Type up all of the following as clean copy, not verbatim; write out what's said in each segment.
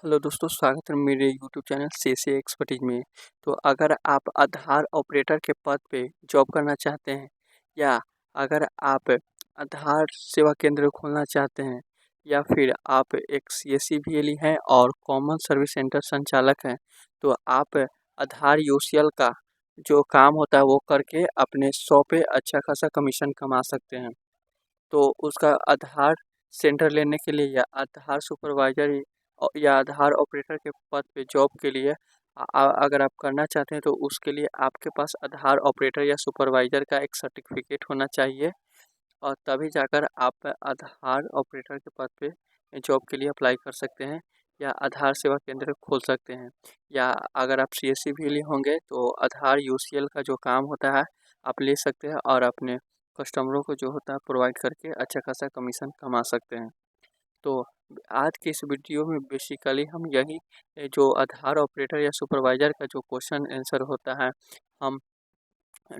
Hello दोस्तों, स्वागत है मेरे यूट्यूब चैनल सीएसए एक्सपर्टीज में। तो अगर आप आधार ऑपरेटर के पद पे जॉब करना चाहते हैं या अगर आप आधार सेवा केंद्र खोलना चाहते हैं या फिर आप एक सीएससी वीएलई हैं और कॉमन सर्विस सेंटर संचालक हैं, तो आप आधार यूसीएल का जो काम होता है वो करके अपने 100 पे अच्छा खासा कमीशन कमा सकते हैं। तो उसका आधार सेंटर लेने के लिए या आधार सुपरवाइज़र या आधार ऑपरेटर के पद पे जॉब के लिए अगर आप करना चाहते हैं तो उसके लिए आपके पास आधार ऑपरेटर या सुपरवाइज़र का एक सर्टिफिकेट होना चाहिए और तभी जाकर आप आधार ऑपरेटर के पद पे जॉब के लिए अप्लाई कर सकते हैं या आधार सेवा केंद्र खोल सकते हैं। या अगर आप सीएससी भी होंगे तो आधार यूसीएल का जो काम होता है आप ले सकते हैं और अपने कस्टमरों को जो होता है प्रोवाइड करके अच्छा खासा कमीशन कमा सकते हैं। तो आज के इस वीडियो में बेसिकली हम यही जो आधार ऑपरेटर या सुपरवाइज़र का जो क्वेश्चन आंसर होता है, हम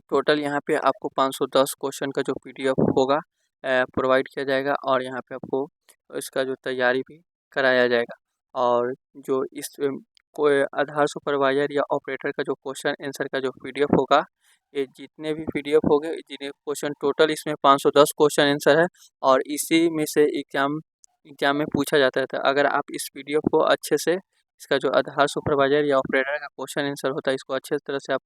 टोटल यहाँ पे आपको 510 क्वेश्चन का जो पीडीएफ होगा प्रोवाइड किया जाएगा और यहाँ पे आपको इसका जो तैयारी भी कराया जाएगा। और जो इस कोई आधार सुपरवाइज़र या ऑपरेटर का जो क्वेश्चन आंसर का जो पीडीएफ होगा, ये जितने भी पीडीएफ होंगे जिन्हें क्वेश्चन टोटल इसमें 510 क्वेश्चन आंसर है और इसी में से एग्जाम में पूछा जाता है। तो अगर आप इस पीडीएफ को अच्छे से इसका जो आधार सुपरवाइज़र या ऑपरेटर का क्वेश्चन आंसर होता है इसको अच्छे तरह से आप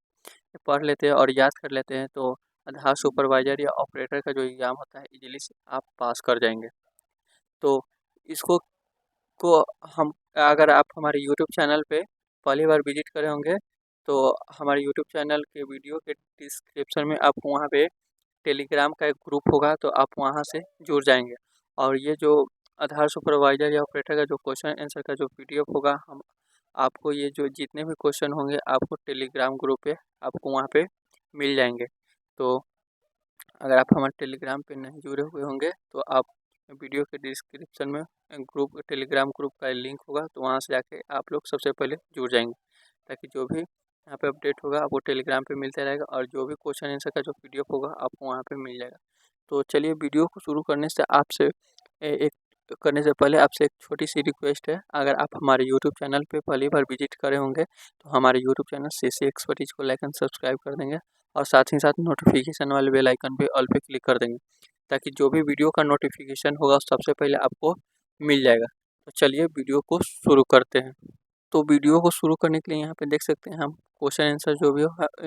पढ़ लेते हैं और याद कर लेते हैं तो आधार सुपरवाइज़र या ऑपरेटर का जो एग्ज़ाम होता है इजीली से आप पास कर जाएंगे। तो इसको को हम अगर आप हमारे यूट्यूब चैनल पे पहली बार विजिट करे होंगे तो हमारे यूट्यूब चैनल के वीडियो के डिस्क्रिप्शन में आपको वहाँ पे टेलीग्राम का एक ग्रुप होगा तो आप वहाँ से जुड़ जाएंगे। और ये जो आधार सुपरवाइज़र या ऑपरेटर का जो क्वेश्चन आंसर का जो पीडीएफ होगा, हम आपको ये जो जितने भी क्वेश्चन होंगे आपको टेलीग्राम ग्रुप पे आपको वहाँ पे मिल जाएंगे। तो अगर आप हमारे टेलीग्राम पे नहीं जुड़े हुए होंगे तो आप वीडियो के डिस्क्रिप्शन में टेलीग्राम ग्रुप का लिंक होगा तो वहाँ से जाके आप लोग सबसे पहले जुड़ जाएंगे ताकि जो भी यहाँ पे अपडेट होगा आपको टेलीग्राम पे मिलता रहेगा और जो भी क्वेश्चन आंसर का जो पीडीएफ होगा आपको वहाँ पे मिल जाएगा। तो चलिए वीडियो को शुरू करने से आपसे एक छोटी सी रिक्वेस्ट है। अगर आप हमारे यूट्यूब चैनल पे पहली बार विजिट करे होंगे तो हमारे यूट्यूब चैनल सीएसए एक्सपर्टीज को लाइक एंड सब्सक्राइब कर देंगे और साथ ही साथ नोटिफिकेशन वाले बेल आइकन पे ऑल पे क्लिक कर देंगे ताकि जो भी वीडियो का नोटिफिकेशन होगा सबसे पहले आपको मिल जाएगा। तो चलिए वीडियो को शुरू करते हैं। तो वीडियो को शुरू करने के लिए यहाँ पे देख सकते हैं हम क्वेश्चन आंसर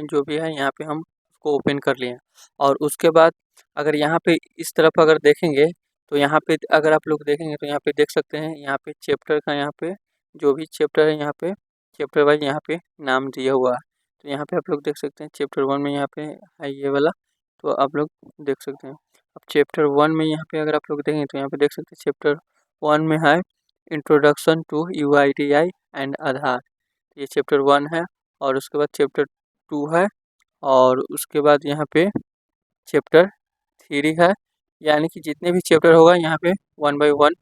जो भी है यहाँ पे हम उसको ओपन कर लिए हैं। और उसके बाद अगर यहाँ पे इस तरफ अगर देखेंगे तो यहाँ पे अगर आप लोग देखेंगे तो यहाँ पे देख सकते हैं यहाँ पे चैप्टर का यहाँ पे जो भी चैप्टर है यहाँ पे चैप्टर वाइज यहाँ पे नाम दिया हुआ है। तो यहाँ पे आप लोग देख सकते हैं चैप्टर 1 में यहाँ पे है ये वाला, तो आप लोग देख सकते हैं। अब चैप्टर 1 में यहाँ पे अगर आप लोग देखेंगे तो यहाँ पे देख सकते हैं चैप्टर 1 में है इंट्रोडक्शन टू यूआईडीआई एंड आधार, ये चैप्टर 1 है। और उसके बाद चैप्टर 2 है और उसके बाद यहाँ पे चैप्टर 3 है। यानी कि जितने भी चैप्टर होगा यहाँ पे 1 बाय 1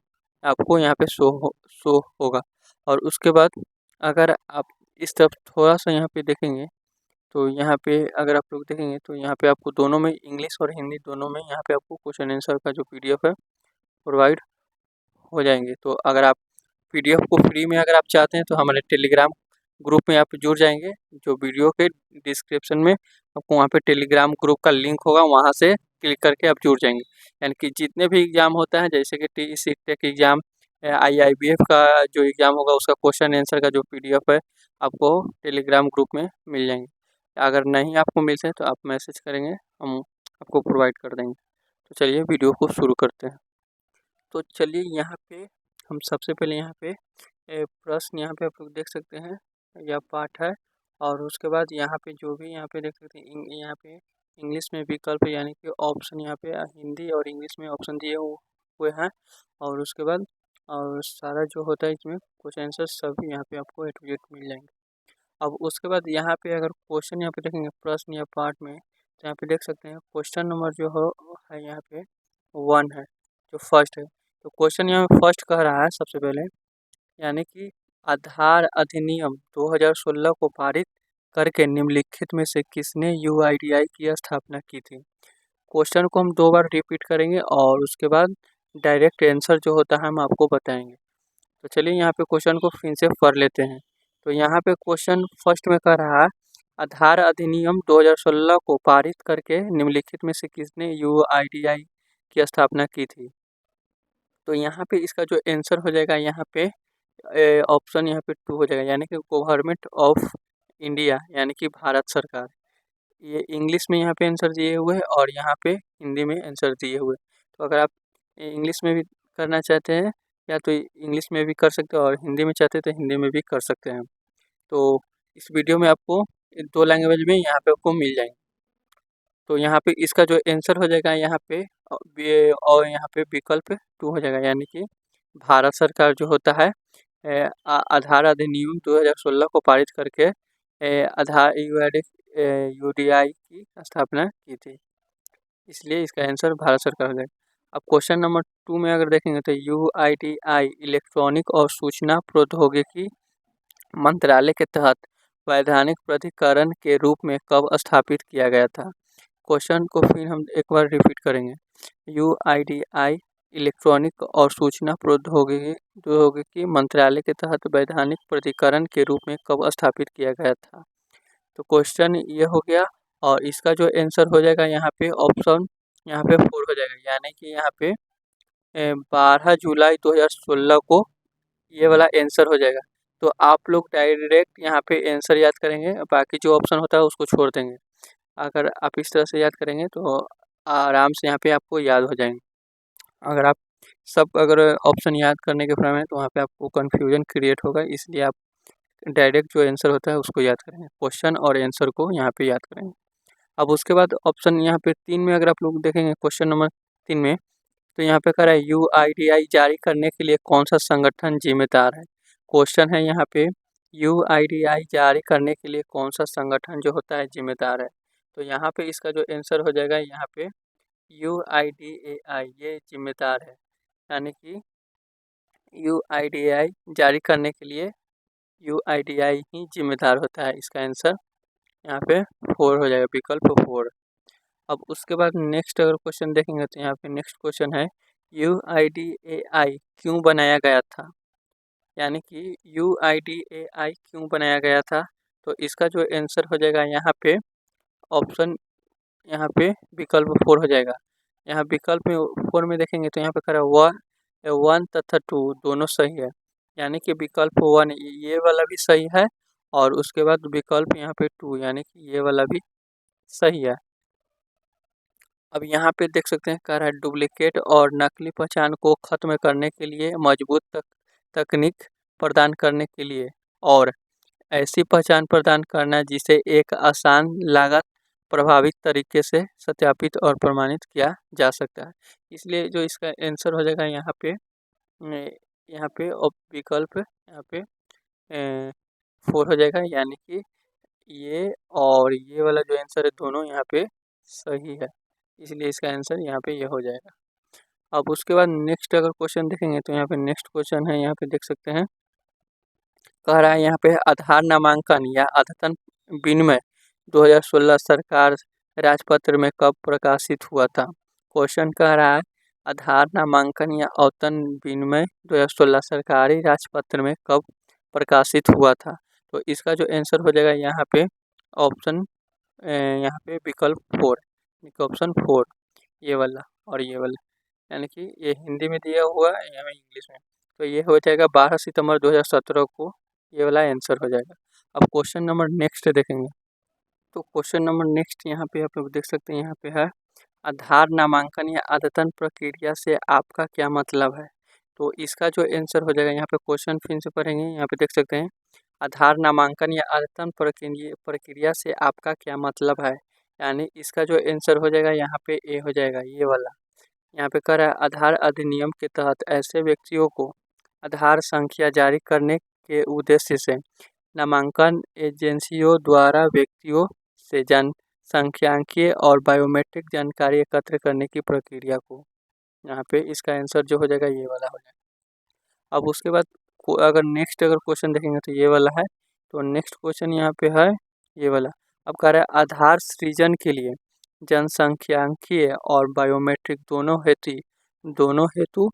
आपको यहाँ पे शो होगा। और उसके बाद अगर आप इस तरफ थोड़ा सा यहाँ पे देखेंगे तो यहाँ पे अगर आप लोग देखेंगे तो यहाँ पे आपको दोनों में इंग्लिश और हिंदी दोनों में यहाँ पे आपको क्वेश्चन आंसर का जो पीडीएफ है प्रोवाइड हो जाएंगे। तो अगर आप पीडीएफ को फ्री में अगर आप चाहते हैं तो हमारे टेलीग्राम ग्रुप में आप जुड़ जाएंगे। जो वीडियो के डिस्क्रिप्शन में आपको वहाँ पे टेलीग्राम ग्रुप का लिंक होगा, वहाँ से क्लिक करके आप जुड़ जाएंगे। यानी कि जितने भी एग्ज़ाम होता है जैसे कि T C tech exam, IIBF का जो एग्ज़ाम होगा उसका क्वेश्चन आंसर का जो पीडीएफ है आपको टेलीग्राम ग्रुप में मिल जाएंगे। अगर नहीं आपको मिलते हैं तो आप मैसेज करेंगे, हम आपको प्रोवाइड कर देंगे। तो चलिए वीडियो को शुरू करते हैं। तो चलिए यहाँ पे हम सबसे पहले यहाँ पे प्रश्न यहाँ पे आप लोग देख सकते हैं, यह पाठ है। और उसके बाद यहाँ पे जो भी यहाँ पे देख सकते हैं यहाँ पे इंग्लिश में विकल्प यानी कि ऑप्शन यहाँ पे हिंदी और इंग्लिश में ऑप्शन दिए हुए हैं। और उसके बाद और सारा जो होता है इसमें क्वेश्चन आंसर सभी यहाँ पे आपको ए टू जेड मिल जाएंगे। अब उसके बाद यहाँ पे अगर क्वेश्चन यहाँ पे देखेंगे प्रश्न या पाठ में तो यहाँ पे देख सकते हैं क्वेश्चन नंबर जो है यहाँ पे 1 है जो फर्स्ट है। तो क्वेश्चन यहाँ फर्स्ट कह रहा है सबसे पहले, यानी कि आधार अधिनियम 2016 को पारित करके निम्नलिखित में से किसने यूआईडीआई की स्थापना की थी। क्वेश्चन को हम 2 बार रिपीट करेंगे और उसके बाद डायरेक्ट आंसर जो होता है हम आपको बताएंगे। तो चलिए यहाँ पे क्वेश्चन को फिर से पढ़ लेते हैं। तो यहाँ पे क्वेश्चन फर्स्ट में कह रहा है, आधार अधिनियम 2016 को पारित करके निम्नलिखित में से किसने यूआईडीआई की स्थापना की थी। तो यहाँ पे इसका जो आंसर हो जाएगा यहाँ पे ऑप्शन यहाँ पे 2 हो जाएगा, यानी कि गवर्नमेंट ऑफ इंडिया, यानी कि भारत सरकार। ये इंग्लिश में यहाँ पे आंसर दिए हुए हैं और यहाँ पे हिंदी में आंसर दिए हुए। तो अगर आप इंग्लिश में भी करना चाहते हैं या तो इंग्लिश में भी कर सकते हो और हिंदी में चाहते हैं तो हिंदी में भी कर सकते हैं। तो इस वीडियो में आपको 2 लैंग्वेज में यहाँ पे आपको मिल जाएंगे। तो यहाँ पे इसका जो आंसर हो जाएगा यहाँ पे और यहाँ पे विकल्प 2 हो जाएगा, यानी कि भारत सरकार जो होता है आधार अधिनियम 2016 को पारित करके आधार यूडीआई की स्थापना की थी, इसलिए इसका आंसर भारत सरकार हो जाएगा। अब क्वेश्चन नंबर 2 में अगर देखेंगे तो यूआईडीआई इलेक्ट्रॉनिक और सूचना प्रौद्योगिकी मंत्रालय के तहत वैधानिक प्राधिकरण के रूप में कब स्थापित किया गया था। क्वेश्चन को फिर हम एक बार रिपीट करेंगे। यूआईडीआई इलेक्ट्रॉनिक और सूचना प्रौद्योगिकी मंत्रालय के तहत वैधानिक प्राधिकरण के रूप में कब स्थापित किया गया था। तो क्वेश्चन ये हो गया और इसका जो आंसर हो जाएगा यहाँ पे ऑप्शन यहाँ पे 4 हो जाएगा, यानी कि यहाँ पे 12 जुलाई 2016 को ये वाला आंसर हो जाएगा। तो आप लोग डायरेक्ट यहाँ पे आंसर याद करेंगे, बाकी जो ऑप्शन होता है उसको छोड़ देंगे। अगर आप इस तरह से याद करेंगे तो आराम से यहाँ पे आपको याद हो जाएंगे। अगर आप अगर ऑप्शन याद करने के क्रम में तो वहाँ पे आपको कन्फ्यूजन क्रिएट होगा, इसलिए आप डायरेक्ट जो आंसर होता है उसको याद करेंगे, क्वेश्चन और आंसर को यहाँ पे याद करेंगे। अब उसके बाद ऑप्शन यहाँ पे 3 में अगर आप लोग देखेंगे क्वेश्चन नंबर 3 में, तो यहाँ पे कह रहा है यूआईडीआई जारी करने के लिए कौन सा संगठन जिम्मेदार है। क्वेश्चन है यहाँ पे यूआईडीआई जारी करने के लिए कौन सा संगठन जो होता है जिम्मेदार है। तो यहाँ पे इसका जो आंसर हो जाएगा यहाँ पे यूआईडीएआई ये जिम्मेदार है, यानी कि यूआईडीआई जारी करने के लिए यूआईडीआई ही जिम्मेदार होता है। इसका आंसर यहाँ पे 4 हो जाएगा, विकल्प 4। अब उसके बाद नेक्स्ट अगर क्वेश्चन देखेंगे तो यहाँ पे नेक्स्ट क्वेश्चन है यूआईडीएआई क्यों बनाया गया था, यानी कि यूआईडीएआई क्यों बनाया गया था। तो इसका जो आंसर हो जाएगा यहाँ पे ऑप्शन यहाँ पे विकल्प 4 हो जाएगा। यहाँ विकल्प में 4 में देखेंगे तो यहाँ पे कह रहा है 1 तथा 2 दोनों सही है, यानी कि विकल्प 1 ये वाला भी सही है और उसके बाद विकल्प यहाँ पे 2 यानी कि ये वाला भी सही है। अब यहाँ पे देख सकते हैं कह रहा है डुप्लीकेट और नकली पहचान को खत्म करने के लिए मजबूत तकनीक प्रदान करने के लिए और ऐसी पहचान प्रदान करना जिसे एक आसान लागत प्रभावित तरीके से सत्यापित और प्रमाणित किया जा सकता है। इसलिए जो इसका आंसर हो जाएगा यहाँ पे विकल्प यहाँ पे 4 हो जाएगा, यानी कि ये और ये वाला जो आंसर है दोनों यहाँ पे सही है, इसलिए इसका आंसर यहाँ पे ये हो जाएगा। अब उसके बाद नेक्स्ट अगर क्वेश्चन देखेंगे तो यहाँ पे नेक्स्ट क्वेश्चन है, यहाँ पे देख सकते हैं कह रहा है यहाँ पे आधार नामांकन या अद्यतन विनिमय 2016 सरकार राजपत्र में कब प्रकाशित हुआ था। क्वेश्चन कह रहा है आधार नामांकन या अद्यतन विनिमय 2016 सरकारी राजपत्र में कब प्रकाशित हुआ था। तो इसका जो आंसर हो जाएगा यहाँ पे ऑप्शन यहाँ पे विकल्प 4, ऑप्शन 4 ये वाला और ये वाला, यानी कि ये हिंदी में दिया हुआ है यहाँ इंग्लिश में। तो ये हो जाएगा 12 सितंबर 2017 को ये वाला आंसर हो जाएगा। अब क्वेश्चन नंबर नेक्स्ट देखेंगे तो क्वेश्चन नंबर नेक्स्ट यहाँ पे आप लोग देख सकते हैं, यहाँ पे है आधार नामांकन या अद्यतन प्रक्रिया से आपका क्या मतलब है। तो इसका जो आंसर हो जाएगा यहाँ पे क्वेश्चन फिर से पढ़ेंगे, यहाँ पे देख सकते हैं आधार नामांकन या अद्यतन प्रक्रिया से आपका क्या मतलब है, यानी इसका जो आंसर हो जाएगा यहाँ पे ए हो जाएगा ये वाला। यहाँ पे कह रहा है आधार अधिनियम के तहत ऐसे व्यक्तियों को आधार संख्या जारी करने के उद्देश्य से नामांकन एजेंसियों द्वारा व्यक्तियों से जनसांख्यिकीय और बायोमेट्रिक जानकारी एकत्र करने की प्रक्रिया को, यहाँ पे इसका आंसर जो हो जाएगा ये वाला हो जाएगा। अब उसके बाद अगर नेक्स्ट अगर क्वेश्चन देखेंगे तो ये वाला है, तो नेक्स्ट क्वेश्चन यहाँ पे है ये वाला। अब कह रहा है आधार सृजन के लिए जनसांख्यिकीय और बायोमेट्रिक दोनों हेतु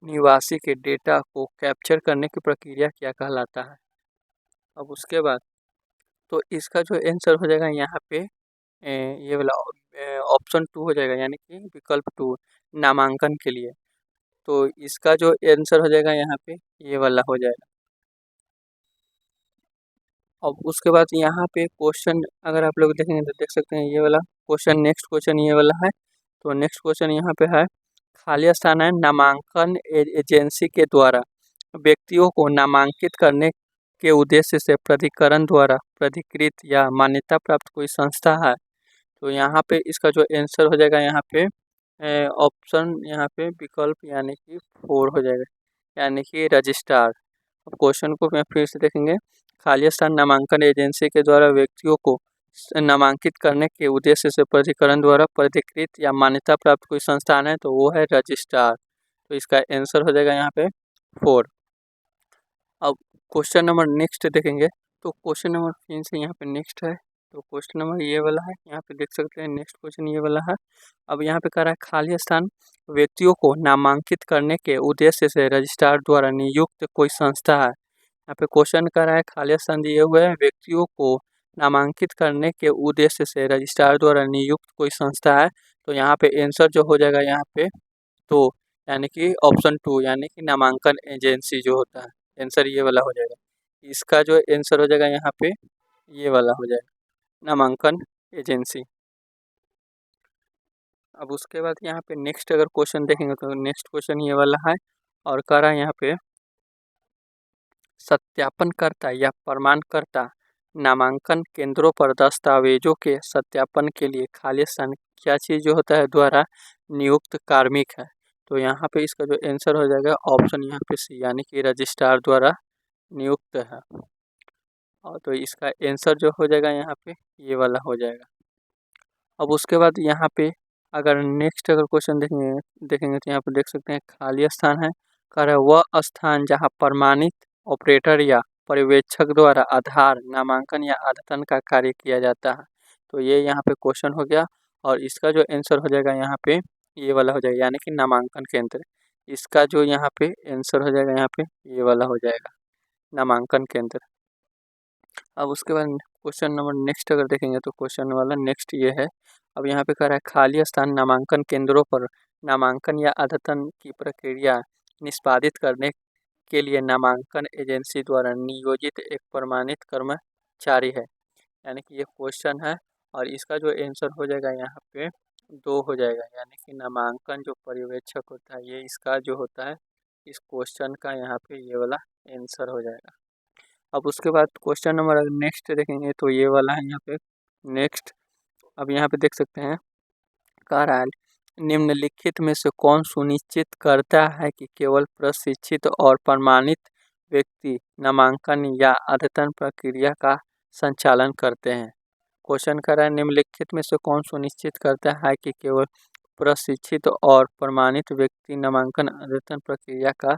निवासी के डेटा को कैप्चर करने की प्रक्रिया क्या कहलाता है। अब उसके बाद तो इसका जो आंसर हो जाएगा यहाँ पे ये वाला ऑप्शन 2 हो जाएगा, यानी कि विकल्प 2 नामांकन के लिए। तो इसका जो आंसर हो जाएगा यहाँ पे ये वाला हो जाएगा। अब उसके बाद यहाँ पे क्वेश्चन अगर आप लोग देखेंगे तो देख सकते हैं ये वाला क्वेश्चन, नेक्स्ट क्वेश्चन ये वाला है। तो नेक्स्ट क्वेश्चन यहाँ पे है, खाली स्थान है नामांकन एजेंसी के द्वारा व्यक्तियों को नामांकित करने के उद्देश्य से प्राधिकरण द्वारा प्राधिकृत या मान्यता प्राप्त कोई संस्था है। तो यहाँ पे इसका जो आंसर हो जाएगा यहाँ पे ऑप्शन यहाँ पे विकल्प यानी कि 4 हो जाएगा, यानी कि रजिस्ट्रार। अब क्वेश्चन को मैं फिर से देखेंगे, खाली स्थान नामांकन एजेंसी के द्वारा व्यक्तियों को नामांकित करने के उद्देश्य से प्राधिकरण द्वारा प्राधिकृत या मान्यता प्राप्त कोई संस्थान है तो वो है रजिस्ट्रार। तो इसका आंसर हो जाएगा यहाँ पे 4। अब क्वेश्चन नंबर नेक्स्ट देखेंगे तो क्वेश्चन नंबर 3 से यहाँ पे नेक्स्ट है। तो क्वेश्चन नंबर ये वाला है, यहाँ पे देख सकते हैं नेक्स्ट क्वेश्चन ये वाला है। अब यहाँ पे कह रहा है खाली स्थान व्यक्तियों को नामांकित करने के उद्देश्य से रजिस्ट्रार द्वारा नियुक्त कोई संस्था है। यहाँ पे क्वेश्चन कर रहा है खाली स्थान दिए हुए हैं, व्यक्तियों को नामांकित करने के उद्देश्य से रजिस्ट्रार द्वारा नियुक्त कोई संस्था है। तो यहाँ पे आंसर जो हो जाएगा यहाँ पे तो यानी कि ऑप्शन 2 यानी कि नामांकन एजेंसी जो होता है, आंसर ये वाला हो जाएगा। इसका जो आंसर हो जाएगा यहाँ पे ये वाला हो जाएगा, नामांकन एजेंसी। अब उसके बाद यहाँ पे नेक्स्ट अगर क्वेश्चन देखेंगे तो नेक्स्ट क्वेश्चन ये वाला है और कह रहा है यहाँ पे सत्यापनकर्ता या प्रमाणकर्ता नामांकन केंद्रों पर दस्तावेजों के सत्यापन के लिए खाली स्थान क्या चीज़ जो होता है द्वारा नियुक्त कार्मिक है। तो यहाँ पे इसका जो आंसर हो जाएगा ऑप्शन यहाँ पे सी यानी कि रजिस्ट्रार द्वारा नियुक्त है। और तो इसका आंसर जो हो जाएगा यहाँ पे ये वाला हो जाएगा। अब उसके बाद यहाँ पे अगर नेक्स्ट अगर क्वेश्चन देखेंगे तो यहाँ पे देख सकते हैं खाली स्थान है, कह रहा है वह स्थान जहाँ प्रमाणित ऑपरेटर या पर्यवेक्षक द्वारा आधार नामांकन या अद्यतन का कार्य किया जाता है। तो ये यहाँ पे क्वेश्चन हो गया और इसका जो आंसर हो जाएगा यहाँ पे ये वाला हो जाएगा, यानी कि नामांकन केंद्र। इसका जो यहाँ पे आंसर हो जाएगा यहाँ पे ये वाला हो जाएगा, नामांकन केंद्र। अब उसके बाद क्वेश्चन नंबर नेक्स्ट अगर देखेंगे तो क्वेश्चन वाला नेक्स्ट ये है। अब यहाँ पे कह रहा है खाली स्थान नामांकन केंद्रों पर नामांकन या अद्यतन की प्रक्रिया निष्पादित करने के लिए नामांकन एजेंसी द्वारा नियोजित एक प्रमाणित कर्मचारी है। यानी कि ये क्वेश्चन है और इसका जो आंसर हो जाएगा यहाँ पे 2 हो जाएगा, यानी कि नामांकन जो पर्यवेक्षक होता है ये इसका जो होता है इस क्वेश्चन का यहाँ पे ये वाला आंसर हो जाएगा। अब उसके बाद क्वेश्चन नंबर अगर नेक्स्ट देखेंगे तो ये वाला है यहाँ पे नेक्स्ट। अब यहाँ पे देख सकते हैं कह रहा है निम्नलिखित में से कौन सुनिश्चित करता है कि केवल प्रशिक्षित और प्रमाणित व्यक्ति नामांकन या अद्यतन प्रक्रिया का संचालन करते हैं। क्वेश्चन कर रहा है निम्नलिखित में से कौन सुनिश्चित करता है कि केवल प्रशिक्षित और प्रमाणित व्यक्ति नामांकन अद्यतन प्रक्रिया का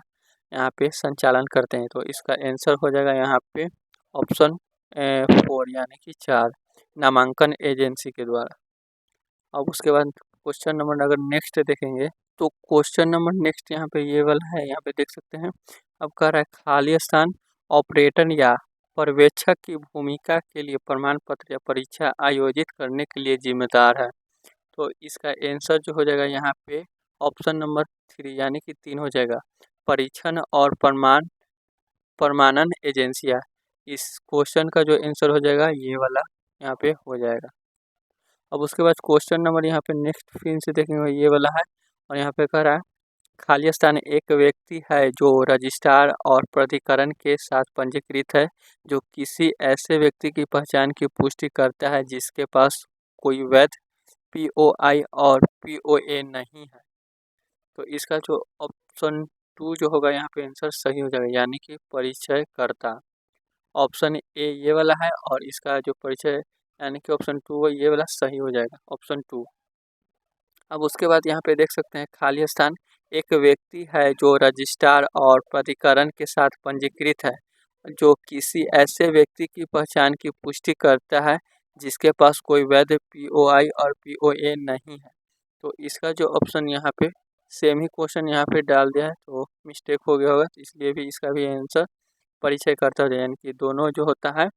यहाँ पे संचालन करते हैं। तो इसका आंसर हो जाएगा यहाँ पे ऑप्शन 4 यानी कि 4 नामांकन एजेंसी के द्वारा। अब उसके बाद क्वेश्चन नंबर अगर नेक्स्ट देखेंगे तो क्वेश्चन नंबर नेक्स्ट यहाँ पे ये वाला है, यहाँ पे देख सकते हैं। अब कह रहा है खाली स्थान ऑपरेटर या पर्यवेक्षक की भूमिका के लिए प्रमाण पत्र या परीक्षा आयोजित करने के लिए जिम्मेदार है। तो इसका आंसर जो हो जाएगा यहाँ पे ऑप्शन नंबर 3 यानी कि 3 हो जाएगा, परीक्षण और प्रमाणन एजेंसियाँ। इस क्वेश्चन का जो आंसर हो जाएगा ये वाला यहाँ पे हो जाएगा। अब उसके बाद क्वेश्चन नंबर यहाँ पे नेक्स्ट फिर से देखेंगे ये वाला है और यहाँ पे कह रहा है खाली स्थान एक व्यक्ति है जो रजिस्ट्रार और प्राधिकरण के साथ पंजीकृत है, जो किसी ऐसे व्यक्ति की पहचान की पुष्टि करता है जिसके पास कोई वैध POI और POA नहीं है। तो इसका जो ऑप्शन 2 जो होगा यहाँ पे आंसर सही हो जाएगा, यानी कि परिचयकर्ता। ऑप्शन ए ये वाला है और इसका जो परिचय यानी कि ऑप्शन 2 ये वाला सही हो जाएगा, ऑप्शन 2। अब उसके बाद यहाँ पे देख सकते हैं खाली स्थान एक व्यक्ति है जो रजिस्ट्रार और प्राधिकरण के साथ पंजीकृत है, जो किसी ऐसे व्यक्ति की पहचान की पुष्टि करता है जिसके पास कोई वैध POI और POA नहीं है। तो इसका जो ऑप्शन यहाँ पे सेम ही क्वेश्चन यहाँ पे डाल दिया है, तो मिस्टेक हो गया होगा, तो इसलिए भी इसका भी आंसर परिचय करता हो जाए, यानी कि दोनों जो होता है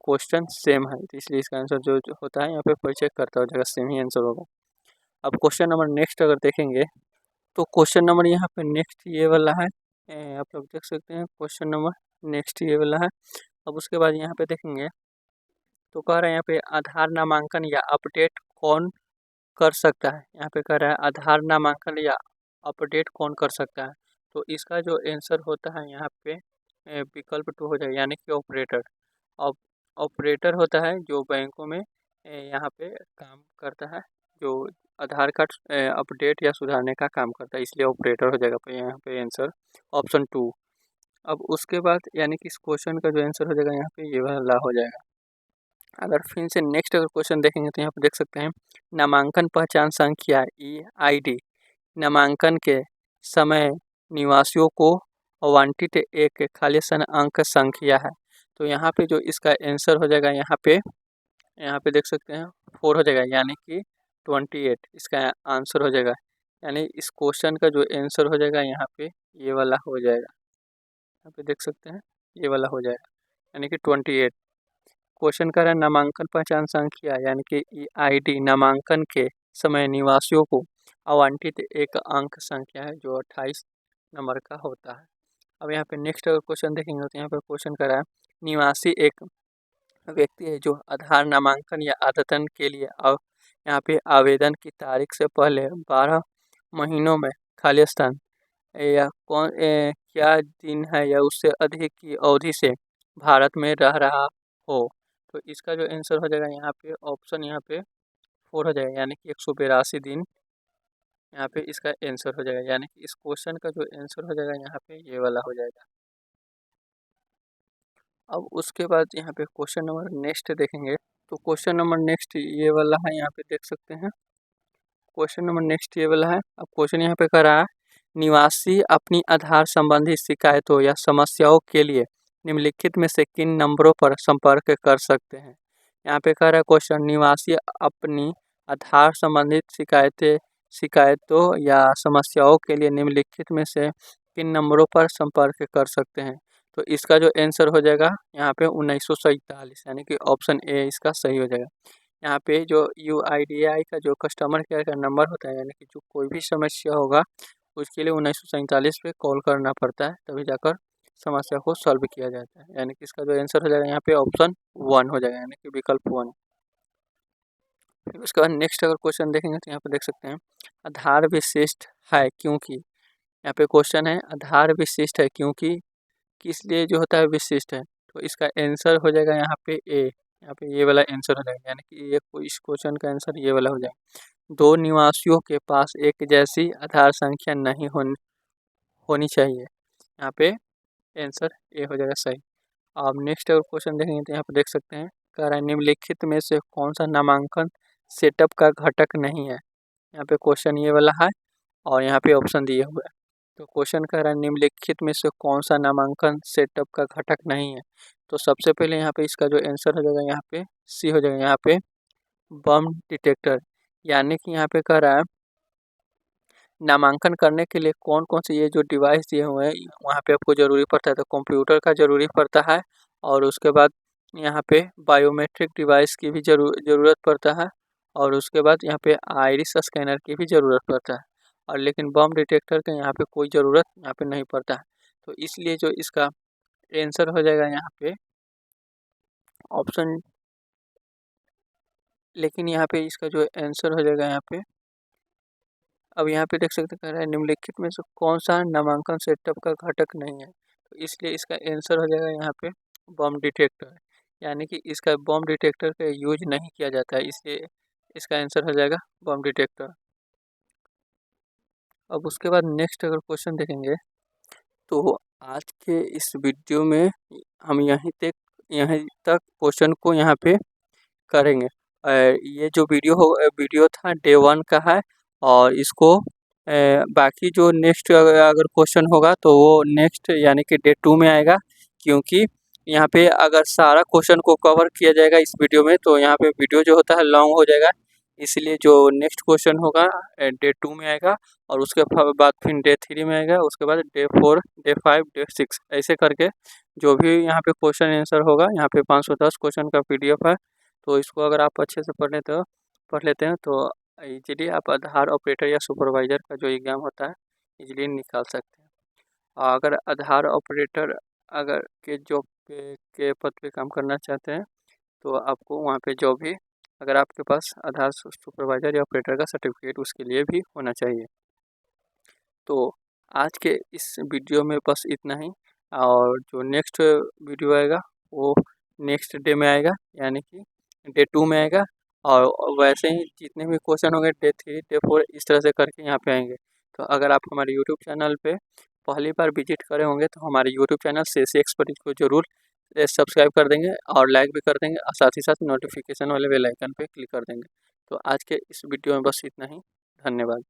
क्वेश्चन सेम है, तो इसलिए इसका आंसर जो होता है यहाँ पे परिचय करता हो जाएगा, सेम ही आंसर होगा। अब क्वेश्चन नंबर नेक्स्ट अगर देखेंगे तो क्वेश्चन नंबर यहाँ पे नेक्स्ट ये वाला है, आप लोग देख सकते हैं क्वेश्चन नंबर नेक्स्ट ये वाला है। अब उसके बाद यहाँ पे देखेंगे तो कह रहा है यहाँ पे आधार नामांकन या अपडेट कौन कर सकता है। यहाँ पे कह रहा है आधार नामांकन या अपडेट कौन कर सकता है, तो इसका जो आंसर होता है यहाँ पे विकल्प 2 हो जाएगा, यानी कि ऑपरेटर। अब ऑपरेटर होता है जो बैंकों में यहाँ पे काम करता है, जो आधार कार्ड अपडेट या सुधारने का काम करता है, इसलिए ऑपरेटर हो जाएगा यहाँ पे आंसर ऑप्शन 2। अब उसके बाद यानी कि इस क्वेश्चन का जो आंसर हो जाएगा यहाँ पे ये वाला हो जाएगा। अगर फिर से नेक्स्ट अगर क्वेश्चन देखेंगे तो यहाँ पर देख सकते हैं नामांकन पहचान संख्या EID नामांकन के समय निवासियों को आवंटित एक खाली अंक संख्या है, तो यहाँ पे जो इसका आंसर हो जाएगा यहाँ पे देख सकते हैं 4 हो जाएगा, यानी कि 28 इसका आंसर हो जाएगा। यानी इस क्वेश्चन का जो आंसर हो जाएगा यहाँ पे ये वाला हो जाएगा, यहाँ पे देख सकते हैं ये वाला हो जाएगा, यानी कि 28। क्वेश्चन का रहा नामांकन पहचान संख्या यानी कि EID नामांकन के समय निवासियों को आवंटित एक अंक संख्या है जो 28 नंबर का होता है। अब यहाँ पे नेक्स्ट अगर क्वेश्चन देखेंगे तो यहाँ पे क्वेश्चन कर रहा है निवासी एक व्यक्ति है जो आधार नामांकन या अद्यतन के लिए यहाँ पे आवेदन की तारीख से पहले 12 महीनों में खाली स्थान या क्या दिन है या उससे अधिक की अवधि से भारत में रह रहा हो, तो इसका जो आंसर हो जाएगा यहाँ पे ऑप्शन यहाँ पे 4 हो जाएगा, यानी कि 182 दिन यहाँ पे इसका आंसर हो जाएगा। यानी कि इस क्वेश्चन का जो आंसर हो जाएगा यहाँ पे ये वाला हो जाएगा। अब उसके बाद यहाँ पे क्वेश्चन नंबर नेक्स्ट देखेंगे तो क्वेश्चन नंबर नेक्स्ट ये वाला है, यहाँ पे देख सकते हैं क्वेश्चन नंबर नेक्स्ट ये वाला है। अब क्वेश्चन यहाँ पे कर रहा है निवासी अपनी आधार संबंधी शिकायतों या समस्याओं के लिए निम्नलिखित में से किन नंबरों पर संपर्क कर सकते हैं। यहाँ पे कह रहा है क्वेश्चन निवासी अपनी आधार संबंधित शिकायतों या समस्याओं के लिए निम्नलिखित में से किन नंबरों पर संपर्क कर सकते हैं, तो इसका जो आंसर हो जाएगा यहाँ पे 1947, यानी कि ऑप्शन ए इसका सही हो जाएगा। यहाँ पे जो UIDAI का जो कस्टमर केयर का नंबर होता है, यानी कि जो कोई भी समस्या होगा उसके लिए 1947 पे कॉल करना पड़ता है, तभी जाकर समस्या को सॉल्व किया जाता है। यानी कि इसका जो आंसर हो जाएगा यहाँ पे ऑप्शन 1 हो जाएगा, यानी कि विकल्प 1। फिर उसके बाद नेक्स्ट अगर क्वेश्चन देखेंगे तो यहाँ पे देख सकते हैं आधार विशिष्ट है क्योंकि, यहाँ पे क्वेश्चन है आधार विशिष्ट है क्योंकि किस लिए जो होता है विशिष्ट है, तो इसका आंसर हो जाएगा यहाँ पे ए, यहाँ पे ये वाला आंसर हो जाएगा, यानी कि ये इस क्वेश्चन का आंसर ये वाला हो जाएगा। 2 निवासियों के पास एक जैसी आधार संख्या नहीं होनी चाहिए, यहाँ पे आंसर ए हो जाएगा सही। अब नेक्स्ट अगर क्वेश्चन देखेंगे तो यहाँ पे देख सकते हैं कह रहा है निम्नलिखित में से कौन सा नामांकन सेटअप का घटक नहीं है, यहाँ पे क्वेश्चन ये वाला है और यहाँ पे ऑप्शन दिए हुए हैं। तो क्वेश्चन कह रहा है निम्नलिखित में से कौन सा नामांकन सेटअप का घटक नहीं है, तो सबसे पहले यहाँ पे इसका जो आंसर हो जाएगा यहाँ पे सी हो जाएगा, यहाँ पे बम डिटेक्टर। यानी कि यहाँ पे कह रहा है नामांकन करने के लिए कौन कौन से ये जो डिवाइस दिए हुए हैं वहाँ पे आपको ज़रूरी पड़ता है, तो कंप्यूटर का ज़रूरी पड़ता है और उसके बाद यहाँ पे बायोमेट्रिक डिवाइस की भी ज़रूरत पड़ता है और उसके बाद यहाँ पे आइरिस स्कैनर की भी ज़रूरत पड़ता है, और लेकिन बम डिटेक्टर का यहाँ पे कोई ज़रूरत यहाँ पे नहीं पड़ता है, तो इसलिए जो इसका आंसर हो जाएगा यहाँ पे ऑप्शन, लेकिन यहाँ पे इसका जो आंसर हो जाएगा यहाँ पे, अब यहाँ पे देख सकते कह रहा है निम्नलिखित में से कौन सा नामांकन सेटअप का घटक नहीं है, तो इसलिए इसका आंसर हो जाएगा यहाँ पे बम डिटेक्टर। यानी कि इसका बम डिटेक्टर का यूज नहीं किया जाता है, इसलिए इसका आंसर हो जाएगा बम डिटेक्टर। अब उसके बाद नेक्स्ट अगर क्वेश्चन देखेंगे तो आज के इस वीडियो में हम यहीं तक क्वेश्चन को यहाँ पे करेंगे। ये जो वीडियो था डे 1 का है और इसको बाकी जो नेक्स्ट अगर क्वेश्चन होगा तो वो नेक्स्ट यानी कि डे 2 में आएगा, क्योंकि यहाँ पे अगर सारा क्वेश्चन को कवर किया जाएगा इस वीडियो में तो यहाँ पे वीडियो जो होता है लॉन्ग हो जाएगा, इसलिए जो नेक्स्ट क्वेश्चन होगा डे 2 में आएगा और उसके बाद फिर डे 3 में आएगा, उसके बाद डे 4, डे 5, डे 6 ऐसे करके जो भी यहाँ पे क्वेश्चन आंसर होगा। यहाँ पे 510 क्वेश्चन का PDF है, तो इसको अगर आप अच्छे से पढ़ लेते हैं तो इजीली आप आधार ऑपरेटर या सुपरवाइज़र का जो एग्ज़ाम होता है इजीली निकाल सकते हैं। अगर आधार ऑपरेटर अगर के जॉब के पद पे काम करना चाहते हैं तो आपको वहाँ पे जॉब भी, अगर आपके पास आधार सुपरवाइज़र या ऑपरेटर का सर्टिफिकेट उसके लिए भी होना चाहिए। तो आज के इस वीडियो में बस इतना ही, और जो नेक्स्ट वीडियो आएगा वो नेक्स्ट डे में आएगा, यानी कि डे 2 में आएगा। और वैसे ही जितने भी क्वेश्चन होंगे डे 3, डे 4 इस तरह से करके यहाँ पे आएंगे। तो अगर आप हमारे यूट्यूब चैनल पे पहली बार विजिट करे होंगे तो हमारे यूट्यूब चैनल CSE एक्सपर्टीज को ज़रूर सब्सक्राइब कर देंगे और लाइक भी कर देंगे, और साथ ही साथ नोटिफिकेशन वाले बेल आइकन पे क्लिक कर देंगे। तो आज के इस वीडियो में बस इतना ही। धन्यवाद।